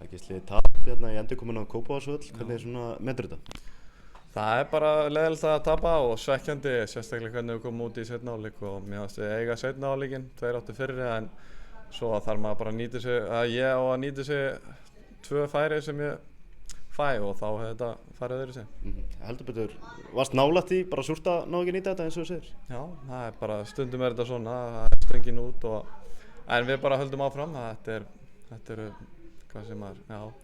Ekki slið tap hérna í endurkomin á Kópavogsvöll, hvernig svona metur þetta? Það bara leiðilegt að tapa og svekkjandi, sérstaklega hvernig við komum út í seinni hálfleik og mér fannst við eiga seinni hálfleikinn, 2-8 fyrri en svo þarf maður bara að nýta sig, að ég á að nýta sig 2 færi sem ég fæ og þá hefði þetta farið öðru sig. Heldur betur, varst nálægt í bara súrt að ná ekki nýta þetta eins og þú segir? Já, það bara stundum þetta svona, það stöngin út en við bara höldum áfram, þetta eru hvað sem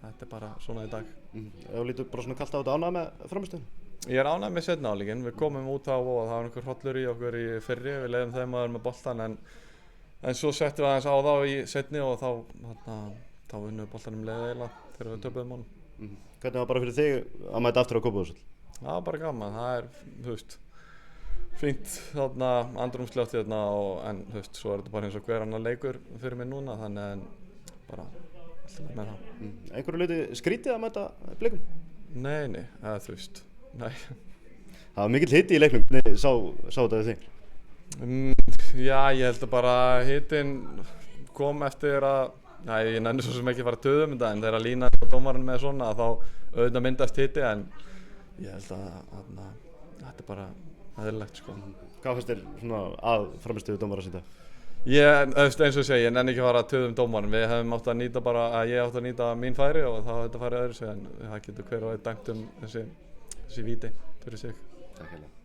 þetta bara svona í dag. Ef þú lítur bara svona kalt á þetta, ánægður með frammistöðuna? Ég ánægður með seinni hálfleikinn, við komum út á og það var einhver hrollur í okkur í fyrri, við leiðum þeim að vera með boltann en svo settum við aðeins á þá í seinni og þá unnum við boltanum leið eiginlega þegar við töpuðum honum. Hvernig var bara fyrir þig að mæta aftur á Kópavogsvöll? Það var bara gaman, það fínt andrúmsloft en svo þetta bara eins og hver annar leikur fyrir mig núna þannig en bara alltaf með það. Einhverju hluti skrítið að mæta Blikum? Nei, nei. Það var mikill hiti í leiknum, hvernig sá þetta við þig? Já, ég held að bara hitinn kom eftir ég nenni svo sem ekki að fara að töðum þetta en þegar að lína dómarinn með svona þá auðvitað myndast hiti en ég held að þetta er bara eðlilegt sko. Hvað finnst þér svona að framistöðu dómara sín dag? Eins og ég segi, ég nenni ekki að fara að töðum dómarinn, við hefum átt að nýta ég átt að nýta mín færi og þá hefði þetta farið öðru sig en það getur hver og einn dæmt þessi víti fyrir sig. Takk hérlega.